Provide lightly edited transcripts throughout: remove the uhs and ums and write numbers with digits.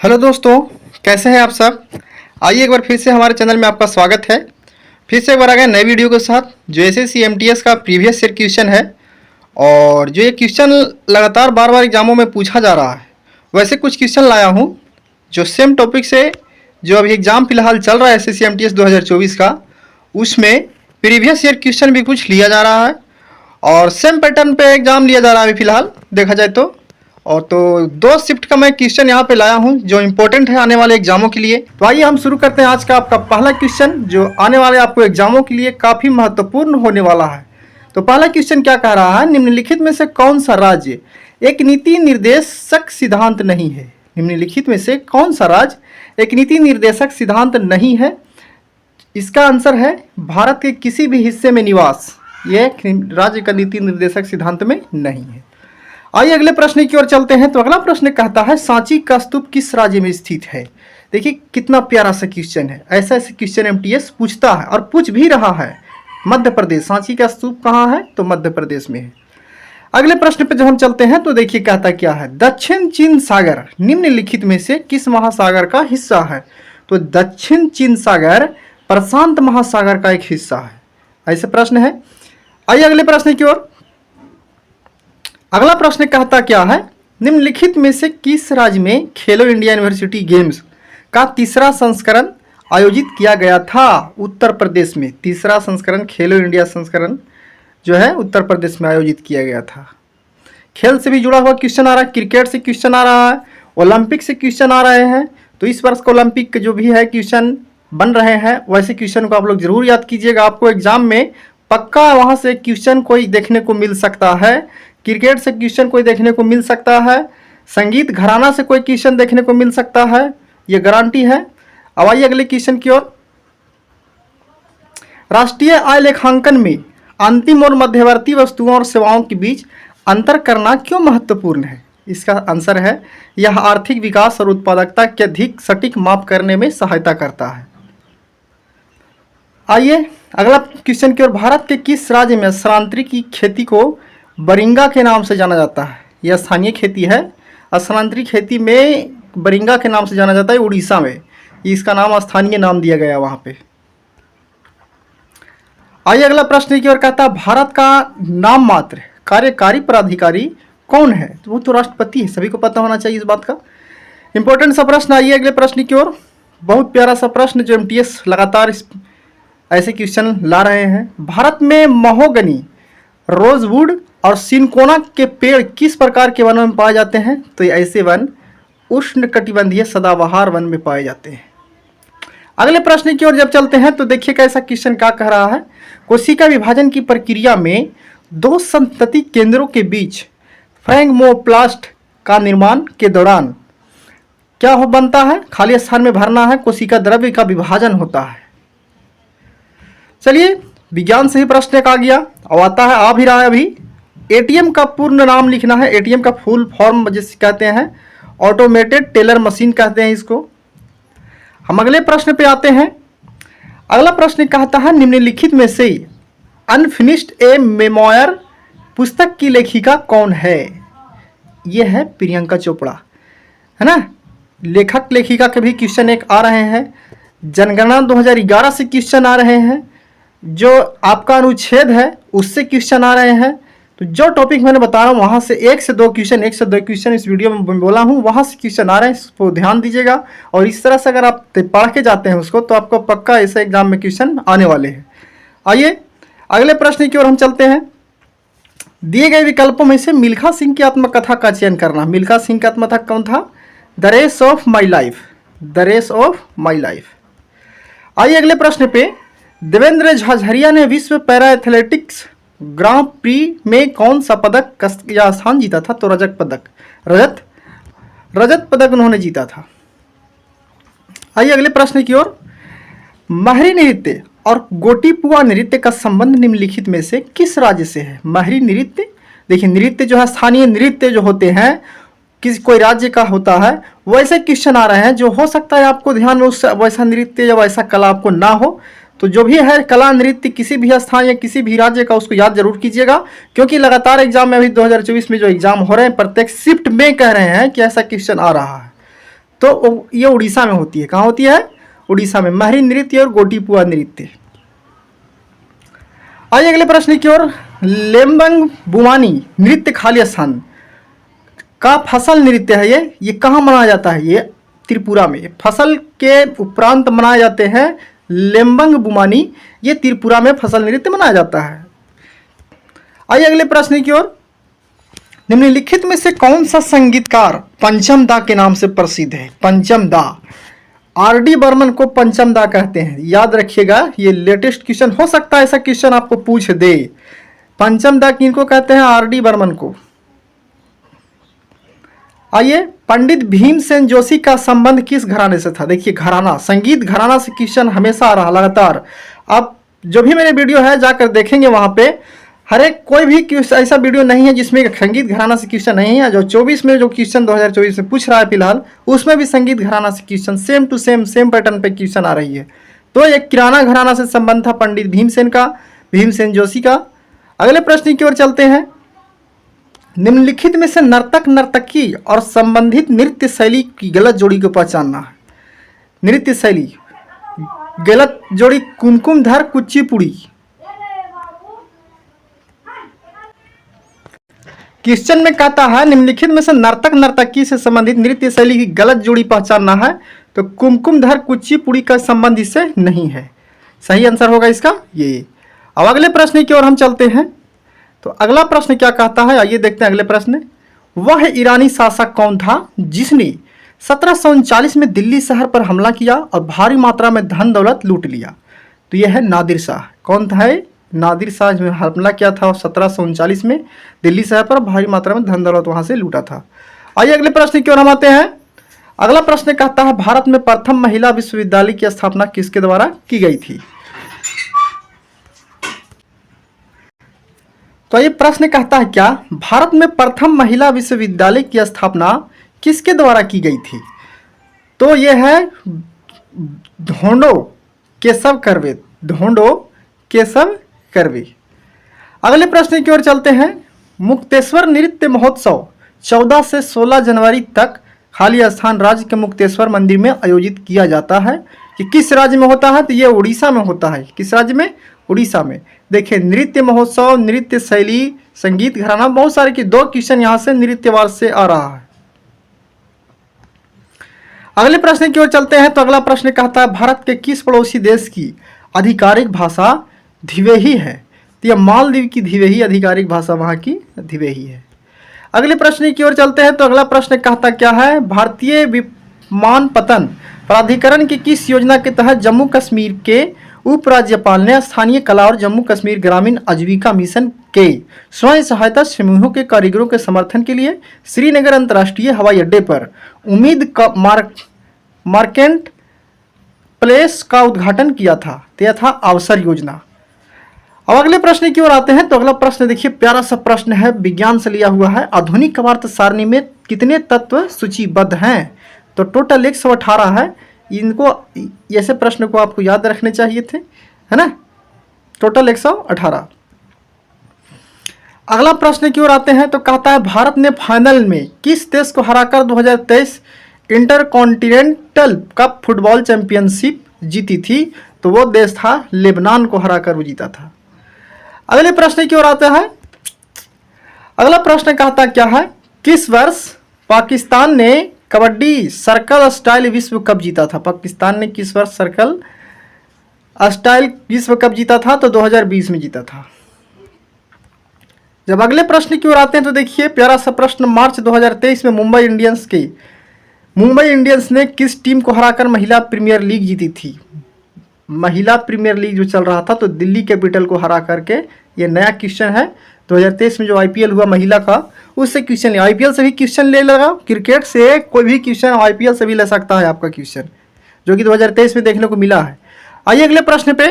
Hello दोस्तों, कैसे हैं आप सब। आइए एक बार फिर से हमारे चैनल में आपका स्वागत है। फिर से एक बार आ गए नए वीडियो के साथ जो एसएससी एमटीएस का प्रीवियस ईयर क्वेश्चन है। और जो ये क्वेश्चन लगातार बार बार एग्जामों में पूछा जा रहा है, वैसे कुछ क्वेश्चन लाया हूँ जो सेम टॉपिक से जो अभी एग्ज़ाम फिलहाल चल रहा है एसएससी एमटीएस 2024 का, उसमें प्रीवियस ईयर क्वेश्चन भी कुछ लिया जा रहा है और सेम पैटर्न पे एग्ज़ाम लिया जा रहा है अभी फ़िलहाल देखा जाए तो। और तो दो शिफ्ट का मैं क्वेश्चन यहाँ पे लाया हूँ जो इम्पोर्टेंट है आने वाले एग्जामों के लिए। तो आइए हम शुरू करते हैं आज का आपका पहला क्वेश्चन जो आने वाले आपको एग्जामों के लिए काफ़ी महत्वपूर्ण होने वाला है। तो पहला क्वेश्चन क्या कह रहा है, निम्नलिखित में से कौन सा राज्य एक नीति निर्देशक सिद्धांत नहीं है। निम्नलिखित में से कौन सा राज्य एक नीति निर्देशक सिद्धांत नहीं है। इसका आंसर है भारत के किसी भी हिस्से में निवास, यह राज्य का नीति निर्देशक सिद्धांत में नहीं है। आइए अगले प्रश्न की ओर चलते हैं। तो अगला प्रश्न कहता है सांची का स्तूप किस राज्य में स्थित है। देखिए कितना प्यारा सा क्वेश्चन है, ऐसा ऐसे क्वेश्चन एमटीएस पूछता है और पूछ भी रहा है। मध्य प्रदेश, सांची का स्तूप कहाँ है तो मध्य प्रदेश में है। अगले प्रश्न पे जब हम चलते हैं तो देखिए कहता क्या है, दक्षिण चीन सागर निम्नलिखित में से किस महासागर का हिस्सा है। तो दक्षिण चीन सागर प्रशांत महासागर का एक हिस्सा है, ऐसे प्रश्न है। आइए अगले प्रश्न की ओर। अगला प्रश्न कहता क्या है, निम्नलिखित में से किस राज्य में खेलो इंडिया यूनिवर्सिटी गेम्स का तीसरा संस्करण आयोजित किया गया था। उत्तर प्रदेश में तीसरा संस्करण खेलो इंडिया संस्करण जो है उत्तर प्रदेश में आयोजित किया गया था। खेल से भी जुड़ा हुआ क्वेश्चन आ रहा है, क्रिकेट से क्वेश्चन आ रहा है, ओलंपिक से क्वेश्चन आ रहे हैं। तो इस वर्ष का ओलंपिक के जो भी है क्वेश्चन बन रहे हैं वैसे क्वेश्चन को आप लोग जरूर याद कीजिएगा। आपको एग्जाम में पक्का वहाँ से क्वेश्चन कोई देखने को मिल सकता है, क्रिकेट से क्वेश्चन कोई देखने को मिल सकता है, संगीत घराना से कोई क्वेश्चन देखने को मिल सकता है, ये गारंटी है। अब आइए अगले क्वेश्चन की ओर। राष्ट्रीय आय लेखांकन में अंतिम और मध्यवर्ती वस्तुओं और सेवाओं के बीच अंतर करना क्यों महत्वपूर्ण है। इसका आंसर है यह आर्थिक विकास और उत्पादकता के अधिक सटीक माप करने में सहायता करता है। आइए अगला क्वेश्चन की ओर। भारत के किस राज्य में स्थानांतरित की खेती को बरिंगा के नाम से जाना जाता है। यह स्थानीय खेती है, स्थानांतरित खेती में बरिंगा के नाम से जाना जाता है उड़ीसा में, इसका नाम स्थानीय नाम दिया गया वहाँ पे। आइए अगला प्रश्न की ओर कहता है भारत का नाम मात्र कार्यकारी पदाधिकारी कौन है। तो वो तो राष्ट्रपति है, सभी को पता होना चाहिए इस बात का। इंपॉर्टेंट सा प्रश्न। आइए अगले प्रश्न की ओर। बहुत प्यारा सा प्रश्न जो एमटीएस लगातार ऐसे क्वेश्चन ला रहे हैं। भारत में महोगनी, रोजवुड और सिनकोना के पेड़ किस प्रकार के वनों में पाए जाते हैं। तो ऐसे वन उष्णकटिबंधीय सदाबहार वन में पाए जाते हैं। अगले प्रश्न की ओर जब चलते हैं तो देखिए कैसा क्वेश्चन क्या कह रहा है, कोशिका विभाजन की प्रक्रिया में दो संतति केंद्रों के बीच फ्रैंगमोप्लास्ट का निर्माण के दौरान क्या हो बनता है। खाली स्थान में भरना है, कोशिका द्रव्य का विभाजन होता है। चलिए विज्ञान से ही प्रश्न एक आ गया, अब आता है आ भी रहा है अभी। एटीएम का पूर्ण नाम लिखना है, एटीएम का फुल फॉर्म जिसे कहते हैं ऑटोमेटेड टेलर मशीन कहते हैं इसको। हम अगले प्रश्न पे आते हैं। अगला प्रश्न कहता है निम्नलिखित में से अनफिनिश्ड ए मेमोयर पुस्तक की लेखिका कौन है। यह है प्रियंका चोपड़ा, है ना। लेखक लेखिका के भी क्वेश्चन एक आ रहे हैं। जनगणना 2011 से क्वेश्चन आ रहे हैं, जो आपका अनुच्छेद है उससे क्वेश्चन आ रहे हैं। तो जो टॉपिक मैंने बता रहा हूँ वहाँ से एक से दो क्वेश्चन इस वीडियो में बोला हूँ, वहाँ से क्वेश्चन आ रहे हैं, इसको ध्यान दीजिएगा। और इस तरह से अगर आप पढ़ के जाते हैं उसको तो आपको पक्का ऐसे एग्जाम में क्वेश्चन आने वाले हैं। आइए अगले प्रश्न की ओर हम चलते हैं। दिए गए विकल्पों में से मिल्खा सिंह की आत्मकथा का चयन करना। मिल्खा सिंह की आत्मकथा कौन था। The race of my life, the race of my life. आइए अगले प्रश्न पे। देवेंद्र झाझरिया ने विश्व पैरा एथलेटिक्स ग्रां प्री में कौन सा पदक या स्थान जीता था। तो रजत पदक उन्होंने जीता था। आइए अगले प्रश्न की ओर। महरी नृत्य और गोटीपुआ नृत्य का संबंध निम्नलिखित में से किस राज्य से है। महरी नृत्य, देखिए नृत्य जो है स्थानीय नृत्य जो होते हैं कोई राज्य का होता है, वैसे क्वेश्चन आ रहे हैं जो हो सकता है आपको ध्यान में उस वैसा नृत्य या वैसा कला आपको ना हो। तो जो भी है कला नृत्य किसी भी स्थान या किसी भी राज्य का उसको याद जरूर कीजिएगा, क्योंकि लगातार एग्जाम में अभी 2024 में जो एग्जाम हो रहे हैं प्रत्येक शिफ्ट में कह रहे हैं कि ऐसा क्वेश्चन आ रहा है। तो ये उड़ीसा में होती है। कहाँ होती है? उड़ीसा में। महरी नृत्य और गोटीपुआ नृत्य। आइए अगले प्रश्न की ओर। लेम्बंग बुमानी नृत्य खाली स्थान का फसल नृत्य है। ये कहाँ मनाया जाता है? ये त्रिपुरा में। फसल के उपरांत मनाए जाते हैं लेम्बंग बुमानी, ये त्रिपुरा में फसल नृत्य मनाया जाता है। आइए अगले प्रश्न की ओर। निम्नलिखित में से कौन सा संगीतकार पंचम दा के नाम से प्रसिद्ध है? पंचम दा। आर.डी. बर्मन को पंचम दा कहते हैं। याद रखिएगा, ये लेटेस्ट क्वेश्चन हो सकता है, ऐसा क्वेश्चन आपको पूछ दे। पंचम दा किनको कहते हैं? आर.डी. बर्मन को। आइए, पंडित भीमसेन जोशी का संबंध किस घराने से था? देखिए, घराना, संगीत घराना से क्वेश्चन हमेशा आ रहा लगातार। आप जो भी मेरे वीडियो है जाकर देखेंगे, वहां पे हर एक कोई भी ऐसा वीडियो नहीं है जिसमें संगीत घराना से क्वेश्चन नहीं है। जो 24 में जो क्वेश्चन 2024 में पूछ रहा है फिलहाल, उसमें भी संगीत घराना से question same to same pattern पे क्वेश्चन आ रही है। तो एक किराना घराना से संबंध था पंडित भीमसेन का, भीमसेन जोशी का। अगले प्रश्न की ओर चलते हैं। निम्नलिखित में से नर्तक नर्तकी और संबंधित नृत्य शैली की गलत जोड़ी को पहचानना है। नृत्य शैली गलत जोड़ी कुमकुमधर कुचिपुड़ी। क्वेश्चन में कहता है निम्नलिखित में से नर्तक नर्तकी से संबंधित नृत्य शैली की गलत जोड़ी पहचानना है, तो कुमकुमधर कुचिपुड़ी का संबंध इससे नहीं है। सही आंसर होगा इसका ये। अब अगले प्रश्न की ओर हम चलते हैं। तो अगला प्रश्न क्या कहता है, आइए देखते हैं अगले प्रश्न। वह ईरानी शासक कौन था जिसने 1739 में दिल्ली शहर पर हमला किया और भारी मात्रा में धन दौलत लूट लिया? तो यह है नादिर शाह। कौन था? नादिर शाह जो हमला किया था 1739 में दिल्ली शहर पर, भारी मात्रा में धन दौलत वहां से लूटा था। आइए अगले प्रश्न की ओर हम आते हैं। अगला प्रश्न कहता है भारत में प्रथम महिला विश्वविद्यालय की स्थापना किसके द्वारा की गई थी? तो ये प्रश्न कहता है क्या भारत में प्रथम महिला विश्वविद्यालय की स्थापना किसके द्वारा की गई थी? तो ये है ढोंडो केशव कर्वे। ढोंडो केशव कर्वे। अगले प्रश्न की ओर चलते हैं। मुक्तेश्वर नृत्य महोत्सव 14 से 16 जनवरी तक खाली स्थान राज्य के मुक्तेश्वर मंदिर में आयोजित किया जाता है। कि किस राज्य में होता है? तो ये उड़ीसा में होता है। किस राज्य में? उड़ीसा में। देखिए, नृत्य महोत्सव, नृत्य शैली, संगीत घराना, बहुत सारे की 2 क्वेश्चन यहाँ से नृत्यवाद से आ रहा है। अगले प्रश्न की ओर चलते हैं। तो अगला प्रश्न कहता है भारत के किस पड़ोसी देश की आधिकारिक भाषा धिवेही है? तो यह मालदीव की धिवेही आधिकारिक भाषा वहाँ की धिवेही है। अगले प्रश्न की ओर चलते हैं। तो अगला प्रश्न कहता क्या है? भारतीय विमानपत्तन प्राधिकरण की किस योजना के तहत जम्मू कश्मीर के उपराज्यपाल ने स्थानीय कला और जम्मू कश्मीर ग्रामीण आजीविका मिशन के स्वयं सहायता समूहों के कारीगरों के समर्थन के लिए श्रीनगर अंतर्राष्ट्रीय हवाई अड्डे पर उम्मीद मार्केट प्लेस का उद्घाटन किया था? तो यह था अवसर योजना। अब अगले प्रश्न की ओर आते हैं। तो अगला प्रश्न देखिए, प्यारा सा प्रश्न है, विज्ञान से लिया हुआ है। आधुनिक कवार्त सारणी में कितने तत्व सूचीबद्ध हैं? तो टोटल 118 है। इनको ऐसे प्रश्न को आपको याद रखने चाहिए थे, है ना? टोटल 118। अगला प्रश्न की ओर आते हैं। तो कहता है भारत ने फाइनल में किस देश को हराकर 2023 इंटरकॉन्टिनेंटल कप फुटबॉल चैंपियनशिप जीती थी? तो वो देश था लेबनान को हराकर वो जीता था। अगले प्रश्न की ओर आता है। अगला प्रश्न कहता क्या है? किस वर्ष पाकिस्तान ने कबड्डी सर्कल स्टाइल विश्व कप जीता था? पाकिस्तान ने किस वर्ष सर्कल स्टाइल विश्व कप जीता था? तो 2020 में जीता था। जब अगले प्रश्न की ओर आते हैं तो देखिए, प्यारा सा प्रश्न, मार्च 2023 में मुंबई इंडियंस ने किस टीम को हराकर महिला प्रीमियर लीग जीती थी? महिला प्रीमियर लीग जो चल रहा था, तो दिल्ली कैपिटल को हरा करके। ये नया क्वेश्चन है, 2023 में जो आईपीएल हुआ महिला का, उससे क्वेश्चन ले। आईपीएल से भी क्वेश्चन ले लगा, क्रिकेट से कोई भी क्वेश्चन आईपीएल से भी ले सकता है आपका क्वेश्चन, जो कि 2023 में देखने को मिला है। आइए अगले प्रश्न पे।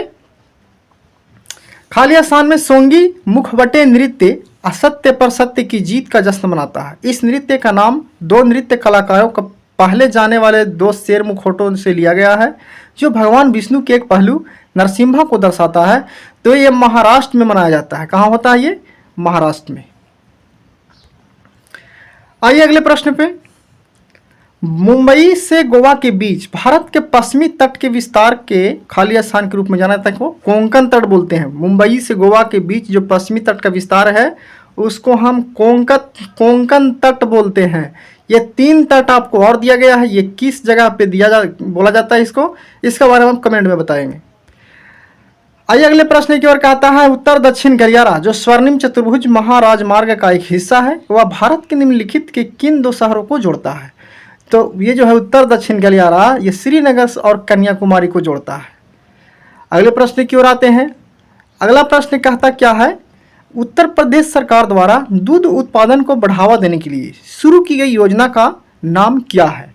खाली स्थान में सोंगी मुखवटे नृत्य असत्य पर सत्य की जीत का जश्न मनाता है। इस नृत्य का नाम 2 नृत्य कलाकारों का पहले जाने वाले 2 शेर मुखौटों से लिया गया है, जो भगवान विष्णु के एक पहलू नरसिम्हा को दर्शाता है। तो ये महाराष्ट्र में मनाया जाता है। कहाँ होता है ये? महाराष्ट्र में। आइए अगले प्रश्न पे। मुंबई से गोवा के बीच भारत के पश्चिमी तट के विस्तार के खाली स्थान के रूप में जाना जाता है, को कोंकण तट बोलते हैं। मुंबई से गोवा के बीच जो पश्चिमी तट का विस्तार है उसको हम कोंकण तट बोलते हैं। ये 3 तट आपको और दिया गया है, ये किस जगह पे बोला जाता है इसको, इसके बारे में हम कमेंट में बताएंगे। आइए अगले प्रश्न की ओर कहता है, उत्तर दक्षिण गलियारा जो स्वर्णिम चतुर्भुज महाराजमार्ग का एक हिस्सा है वह भारत के निम्नलिखित के किन 2 शहरों को जोड़ता है। तो ये जो है उत्तर दक्षिण गलियारा ये श्रीनगर और कन्याकुमारी को जोड़ता है। अगले प्रश्न की ओर आते हैं। अगला प्रश्न कहता क्या है, उत्तर प्रदेश सरकार द्वारा दूध उत्पादन को बढ़ावा देने के लिए शुरू की गई योजना का नाम क्या है।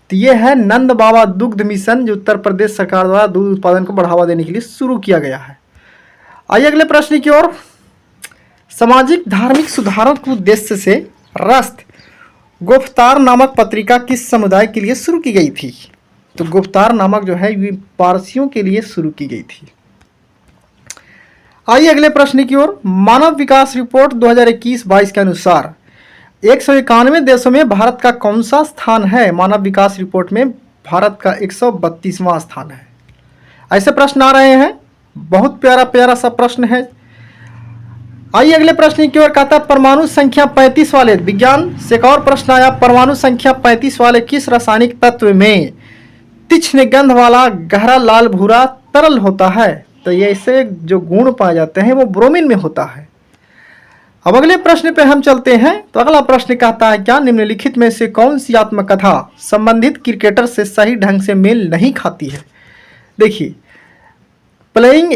तो ये है नंद बाबा दुग्ध मिशन, जो उत्तर प्रदेश सरकार द्वारा दूध उत्पादन को बढ़ावा देने के लिए शुरू किया गया है। आइए अगले प्रश्न की ओर। सामाजिक धार्मिक सुधारों के उद्देश्य से राष्ट्र गुफ्तार नामक पत्रिका किस समुदाय के लिए शुरू की गई थी। तो गुफ्तार नामक जो है ये पारसियों के लिए शुरू की गई थी। आइए अगले प्रश्न की ओर। मानव विकास रिपोर्ट 2021-22 के अनुसार 191 देशों में भारत का कौन सा स्थान है। मानव विकास रिपोर्ट में भारत का 132वां स्थान है। ऐसे प्रश्न आ रहे हैं, बहुत प्यारा प्यारा सा प्रश्न है। आइए अगले प्रश्न की ओर। कहता परमाणु संख्या 35 वाले, विज्ञान से एक और प्रश्न आया, परमाणु संख्या 35 वाले किस रासायनिक तत्व में तीक्ष्ण गंध वाला गहरा लाल भूरा तरल होता है। तो ये ऐसे जो गुण पाए जाते हैं वो ब्रोमीन में होता है। अब अगले प्रश्न पे हम चलते हैं। तो अगला प्रश्न कहता है, क्या निम्नलिखित में से कौन सी आत्मकथा संबंधित क्रिकेटर से सही ढंग से मेल नहीं खाती है। देखिए, playing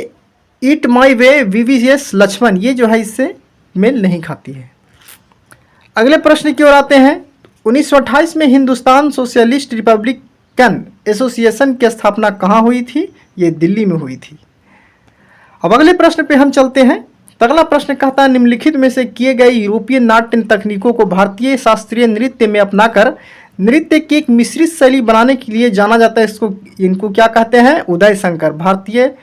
it my way VVS Laxman, ये जो है इससे मेल नहीं खाती है। अगले प्रश्न की ओर आते हैं। 1928 में हिंदुस्तान सोशलिस्ट रिपब्लिकन एसोसिएशन की स्थापना कहाँ हुई थी। ये दिल्ली में हुई थी। अब अगले प्रश्न पे हम चलते हैं। तो अगला प्रश्न कहता है, निम्नलिखित में से किए गए यूरोपीय नाट्य तकनीकों को भारतीय शास्त्रीय नृत्य में अपनाकर नृत्य की एक मिश्रित शैली बनाने के लिए जाना जाता है। इनको क्या कहते हैं, उदय शंकर। भारतीय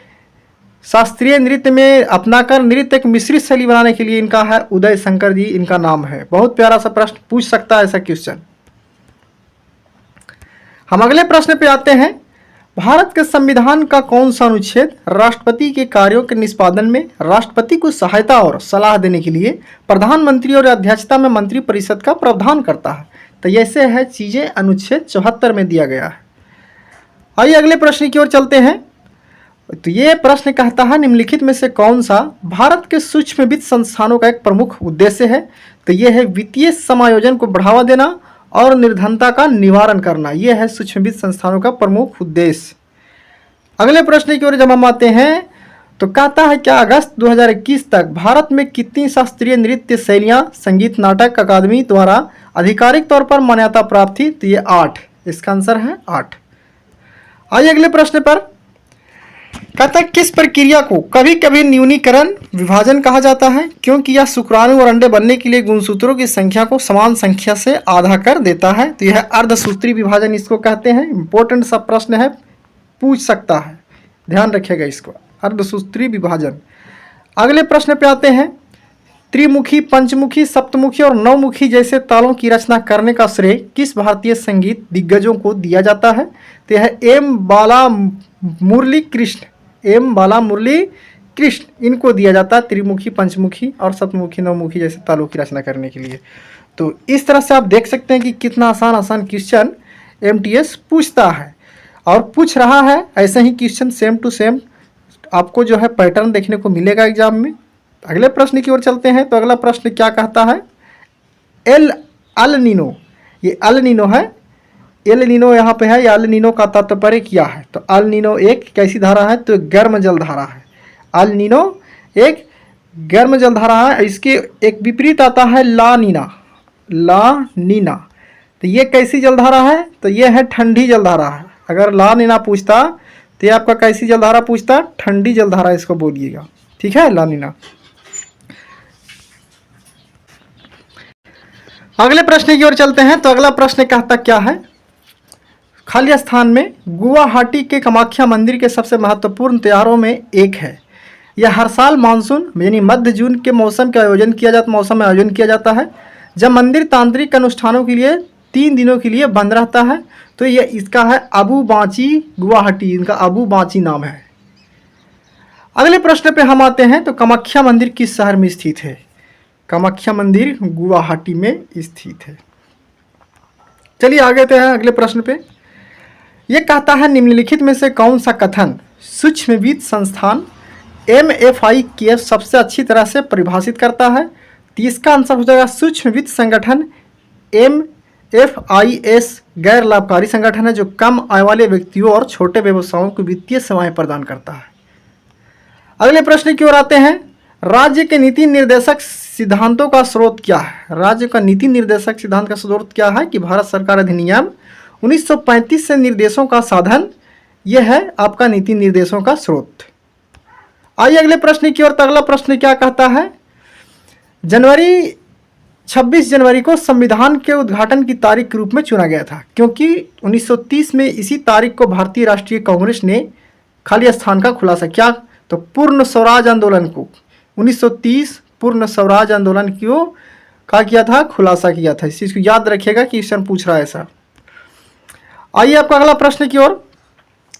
शास्त्रीय नृत्य में अपनाकर नृत्य की मिश्रित शैली बनाने के लिए इनका है उदय शंकर जी, इनका नाम है। बहुत प्यारा सा प्रश्न पूछ सकता है ऐसा क्वेश्चन। हम अगले प्रश्न पे आते हैं। भारत के संविधान का कौन सा अनुच्छेद राष्ट्रपति के कार्यों के निष्पादन में राष्ट्रपति को सहायता और सलाह देने के लिए प्रधानमंत्री और अध्यक्षता में मंत्रिपरिषद का प्रावधान करता है। तो ऐसे है चीजें अनुच्छेद 74 में दिया गया है। आइए अगले प्रश्न की ओर चलते हैं। तो ये प्रश्न कहता है, निम्नलिखित में से कौन सा भारत के सूक्ष्म वित्त संस्थानों का एक प्रमुख उद्देश्य है। तो ये है वित्तीय समायोजन को बढ़ावा देना और निर्धनता का निवारण करना। यह है सूक्ष्म वित्त संस्थानों का प्रमुख उद्देश्य। अगले प्रश्न की ओर जब हम आते हैं तो कहता है, क्या अगस्त 2021 तक भारत में कितनी शास्त्रीय नृत्य शैलियां संगीत नाटक अकादमी द्वारा आधिकारिक तौर पर मान्यता प्राप्त थी। तो ये 8, इसका आंसर है 8। आइए अगले प्रश्न पर। कहता है, किस प्रक्रिया को कभी कभी न्यूनीकरण विभाजन कहा जाता है, क्योंकि यह शुक्राणु और अंडे बनने के लिए गुणसूत्रों की संख्या को समान संख्या से आधा कर देता है। तो यह अर्धसूत्री विभाजन इसको कहते हैं। इंपॉर्टेंट सा प्रश्न है, पूछ सकता है, ध्यान रखिएगा इसको, अर्धसूत्री विभाजन। अगले प्रश्न पे आते हैं। त्रिमुखी, पंचमुखी, सप्तमुखी और नवमुखी जैसे तालों की रचना करने का श्रेय किस भारतीय संगीत दिग्गजों को दिया जाता है। तो यह एम बाला मुरली कृष्ण इनको दिया जाता है त्रिमुखी, पंचमुखी और सप्तमुखी, नवमुखी जैसे तालों की रचना करने के लिए। तो इस तरह से आप देख सकते हैं कि कितना आसान आसान क्वेश्चन MTS पूछता है और पूछ रहा है। ऐसे ही क्वेश्चन सेम टू सेम आपको जो है पैटर्न देखने को मिलेगा एग्जाम में। अगले प्रश्न की ओर चलते हैं। तो अगला प्रश्न क्या कहता है, अल नीनो, ये अल नीनो है, एल नीनो यहाँ पे है। अल नीनो का तात्पर्य क्या है। तो अल नीनो एक कैसी धारा है, तो गर्म जल धारा है। अल नीनो एक गर्म जल धारा है। इसके एक विपरीत आता है ला नीना। तो ये कैसी जलधारा है, तो ये है ठंडी जलधारा है। अगर ला नीना पूछता तो ये आपका कैसी जलधारा पूछता, ठंडी जलधारा इसको बोलिएगा, ठीक है, ला नीना। अगले प्रश्न की ओर चलते हैं। तो अगला प्रश्न कहता क्या है, खाली स्थान में गुवाहाटी के कामाख्या मंदिर के सबसे महत्वपूर्ण त्योहारों में एक है। यह हर साल मानसून यानी मध्य जून के मौसम में आयोजन किया जाता है, जब मंदिर तांत्रिक अनुष्ठानों के लिए 3 दिनों के लिए बंद रहता है। तो ये इसका है अबु बाची गुवाहाटी, इनका अबु बाची नाम है। अगले प्रश्न पे हम आते हैं। तो कामाख्या मंदिर किस शहर में स्थित है? कामाख्या मंदिर गुवाहाटी में स्थित है। चलिए आगे आते हैं अगले प्रश्न पे। यह कहता है निम्नलिखित में से कौन सा कथन सूक्ष्म वित्त संस्थान MFI की सबसे अच्छी तरह से परिभाषित करता है? तो इसका आंसर हो जाएगा सूक्ष्म वित्त संगठन MFIS गैर लाभकारी संगठन है जो कम आय वाले व्यक्तियों और छोटे व्यवसायों को वित्तीय सेवाएं प्रदान करता है। अगले प्रश्न की ओर आते हैं। राज्य के नीति निर्देशक सिद्धांतों का स्रोत क्या है? राज्य का नीति निर्देशक सिद्धांत का स्रोत क्या है? कि भारत सरकार अधिनियम 1935 से निर्देशों का साधन, यह है आपका नीति निर्देशों का स्रोत। आइए अगले प्रश्न की ओर। तो अगला प्रश्न क्या कहता है? 26 जनवरी को संविधान के उद्घाटन की तारीख के रूप में चुना गया था क्योंकि 1930 में इसी तारीख को भारतीय राष्ट्रीय कांग्रेस ने खाली स्थान का खुलासा किया। तो पूर्ण स्वराज आंदोलन को 1930 पूर्ण स्वराज आंदोलन को क्या किया था? खुलासा किया था। इस चीज़ को याद रखिएगा कि क्वेश्चन पूछ रहा है ऐसा। आइए आपका अगला प्रश्न की ओर।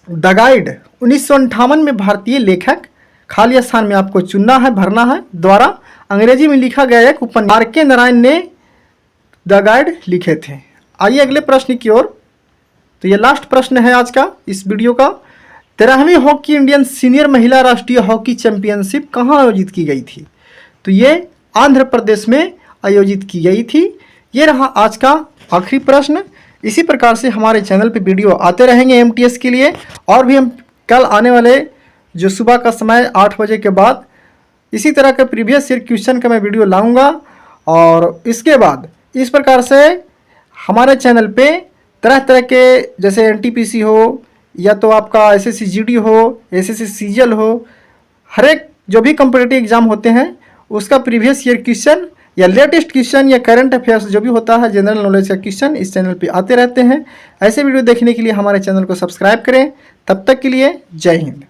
द गाइड 1958 में भारतीय लेखक, खाली स्थान में आपको चुनना है, भरना है, द्वारा अंग्रेजी में लिखा गया एक उपन्यास R.K. नारायण ने द गाइड लिखे थे। आइए अगले प्रश्न की ओर। तो ये लास्ट प्रश्न है आज का इस वीडियो का। 13वीं हॉकी इंडियन सीनियर महिला राष्ट्रीय हॉकी चैंपियनशिप कहाँ आयोजित की गई थी? तो ये आंध्र प्रदेश में आयोजित की गई थी। ये रहा आज का आखिरी प्रश्न। इसी प्रकार से हमारे चैनल पे वीडियो आते रहेंगे MTS के लिए, और भी हम कल आने वाले जो सुबह का समय 8 बजे के बाद इसी तरह के प्रीवियस ईयर क्वेश्चन का मैं वीडियो लाऊंगा। और इसके बाद इस प्रकार से हमारे चैनल पे तरह तरह के जैसे NTPC हो या तो आपका SSC GD हो, SSC CGL हो, हर एक जो भी कॉम्पिटिटिव एग्जाम होते हैं उसका प्रीवियस ईयर क्वेश्चन या लेटेस्ट क्वेश्चन या करंट अफेयर्स जो भी होता है जनरल नॉलेज का क्वेश्चन इस चैनल पे आते रहते हैं। ऐसे वीडियो देखने के लिए हमारे चैनल को सब्सक्राइब करें। तब तक के लिए जय हिंद।